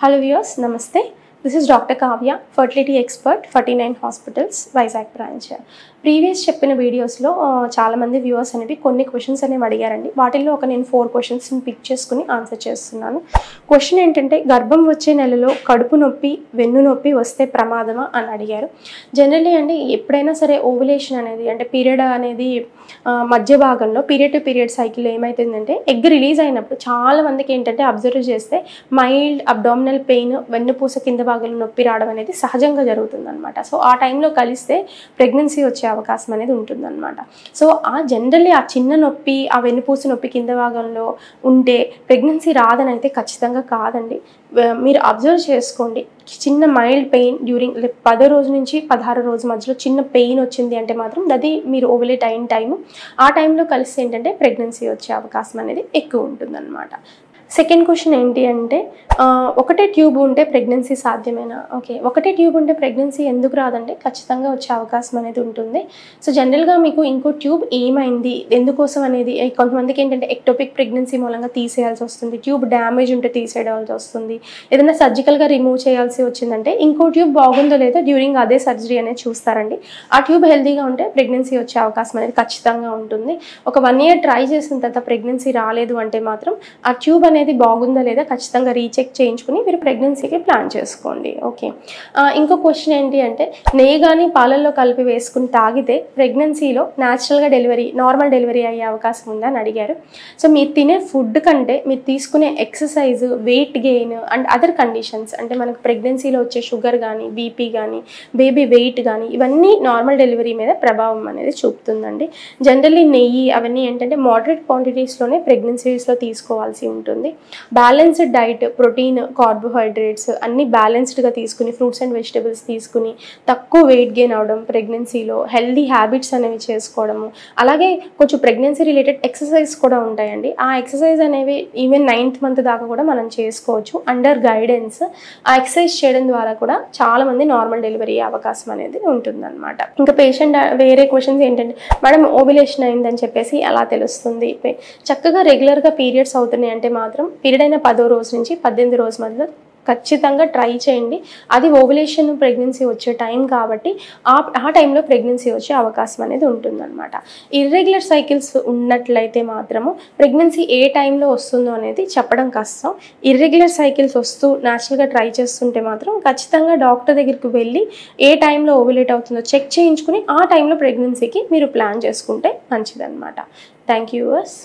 Hello viewers, Namaste. This is Dr. Kavya, fertility expert, 49 Hospitals, Vizag branch. Previous చెప్పిన వీడియోస్లో చాలామంది viewers అనేవి కొన్ని క్వశ్చన్స్ అనేవి అడిగారండి. వాటిల్లో నేను 4 క్వశ్చన్స్ని పిక్ చేసుకుని ఆన్సర్ చేస్తున్నాను. క్వశ్చన్ ఏంటంటే, గర్భం వచ్చే నెలలో కడుపు నొప్పి, వెన్ను నొప్పి వస్తే ప్రమాదమా అని అడిగారు. జనరల్లీ అండి, ఎప్పుడైనా సరే ఓవులేషన్ అనేది అంటే పీరియడ్ అనేది మధ్య భాగంలో పీరియడ్ టు పీరియడ్ సైకిల్ ఏమవుతుందంటే, ఎగ్ రిలీజ్ అయినప్పుడు చాలా మందికి ఏంటంటే అబ్జర్వ్ చేస్తే మైల్డ్ అబ్డామినల్ పెయిన్, వెన్నుపూస కింద భాగంలో నొప్పి రావడం అనేది సహజంగా జరుగుతుంది అనమాట. సో ఆ టైంలో కలిస్తే ప్రెగ్నెన్సీ వచ్చే అవకాశం అనేది ఉంటుందన్నమాట. సో జనరల్లీ ఆ చిన్న నొప్పి, ఆ వెన్నుపూస నొప్పి కింద భాగంలో ఉంటే ప్రెగ్నెన్సీ రాదని అయితే ఖచ్చితంగా కాదండి. మీరు అబ్జర్వ్ చేసుకోండి, చిన్న మైల్డ్ పెయిన్ డ్యూరింగ్ 10 రోజు నుంచి 16 రోజు మధ్యలో చిన్న పెయిన్ వచ్చింది అంటే మాత్రం అది మీరు ఓవులేట్ అయిన టైము. ఆ టైంలో కలిసి ఏంటంటే ప్రెగ్నెన్సీ వచ్చే అవకాశం అనేది ఎక్కువ ఉంటుందన్నమాట. సెకండ్ క్వశ్చన్ ఏంటి అంటే, ఒకటే ట్యూబ్ ఉంటే ప్రెగ్నెన్సీ సాధ్యమేనా? ఓకే, ఒకటే ట్యూబ్ ఉంటే ప్రెగ్నెన్సీ ఎందుకు రాదంటే ఖచ్చితంగా వచ్చే అవకాశం అనేది ఉంటుంది. సో జనరల్గా మీకు ఇంకో ట్యూబ్ ఏమైంది, ఎందుకోసం అనేది కొంతమందికి ఏంటంటే ఎక్టోపిక్ ప్రెగ్నెన్సీ మూలంగా తీసేయాల్సి వస్తుంది, ట్యూబ్ డ్యామేజ్ ఉంటే తీసేయాల్సి వస్తుంది, ఏదైనా సర్జికల్గా రిమూవ్ చేయాల్సి వచ్చిందంటే ఇంకో ట్యూబ్ బాగుందో లేదో డ్యూరింగ్ అదే సర్జరీ అనేది చూస్తారండి. ఆ ట్యూబ్ హెల్తీగా ఉంటే ప్రెగ్నెన్సీ వచ్చే అవకాశం అనేది ఖచ్చితంగా ఉంటుంది. ఒక 1 year ట్రై చేసిన తర్వాత ప్రెగ్నెన్సీ రాలేదు అంటే మాత్రం ఆ ట్యూబ్ అనేది బాగుందా లేదా ఖచ్చితంగా రీచెక్ చేయించుకుని మీరు ప్రెగ్నెన్సీకి ప్లాన్ చేసుకోండి. ఓకే, ఇంకో క్వశ్చన్ ఏంటి అంటే, నెయ్యి కానీ పాలల్లో కలిపి వేసుకుని తాగితే ప్రెగ్నెన్సీలో న్యాచురల్గా నార్మల్ డెలివరీ అయ్యే అవకాశం ఉందా అని అడిగారు. సో మీరు తినే ఫుడ్ కంటే మీరు తీసుకునే exercise, weight gain and other conditions, అంటే మనకు ప్రెగ్నెన్సీలో వచ్చే షుగర్ కానీ, బీపీ కానీ, బేబీ వెయిట్ కానీ, ఇవన్నీ నార్మల్ డెలివరీ మీద ప్రభావం అనేది చూపుతుందండి. జనరల్లీ నెయ్యి అవన్నీ ఏంటంటే మోడరేట్ క్వాంటిటీస్లోనే ప్రెగ్నెన్సీస్లో తీసుకోవాల్సి ఉంటుంది. బ్యాలెన్స్డ్ డైట్, ప్రోటీన్, కార్బోహైడ్రేట్స్ అన్నీ బ్యాలెన్స్డ్గా తీసుకుని, ఫ్రూట్స్ అండ్ వెజిటబుల్స్ తీసుకుని తక్కువ వెయిట్ గెయిన్ అవడం, ప్రెగ్నెన్సీలో హెల్దీ హ్యాబిట్స్ అనేవి చేసుకోవడము, అలాగే కొంచెం ప్రెగ్నెన్సీ రిలేటెడ్ ఎక్సర్సైజ్ కూడా ఉంటాయండి. ఆ ఎక్సర్సైజ్ అనేవి ఈవెన్ 9th month దాకా కూడా మనం చేసుకోవచ్చు అండర్ గైడెన్స్. ఆ ఎక్సర్సైజ్ చేయడం ద్వారా కూడా చాలామంది నార్మల్ డెలివరీ అవకాశం అనేది ఉంటుందన్నమాట. ఇంకా పేషెంట్ వేరే క్వశ్చన్స్ ఏంటంటే, మేడం ఓవ్యులేషన్ అయిందని చెప్పేసి ఎలా తెలుస్తుంది? చక్కగా రెగ్యులర్గా పీరియడ్స్ అవుతున్నాయి అంటే మాత్రం పీరియడ్ అయిన 10వ రోజు నుంచి 18వ రోజు మధ్యలో ఖచ్చితంగా ట్రై చేయండి. అది ఓవులేషన్ ప్రెగ్నెన్సీ వచ్చే టైం కాబట్టి ఆ టైంలో ప్రెగ్నెన్సీ వచ్చే అవకాశం అనేది ఉంటుందన్నమాట. ఇర్రెగ్యులర్ సైకిల్స్ ఉన్నట్లయితే మాత్రము ప్రెగ్నెన్సీ ఏ టైంలో వస్తుందో అనేది చెప్పడం కష్టం. ఇర్రెగ్యులర్ సైకిల్స్ వస్తూ న్యాచురల్గా ట్రై చేస్తుంటే మాత్రం ఖచ్చితంగా డాక్టర్ దగ్గరికి వెళ్ళి ఏ టైంలో ఓవులేట్ అవుతుందో చెక్ చేయించుకుని ఆ టైంలో ప్రెగ్నెన్సీకి మీరు ప్లాన్ చేసుకుంటే మంచిదన్నమాట. Thank you verse.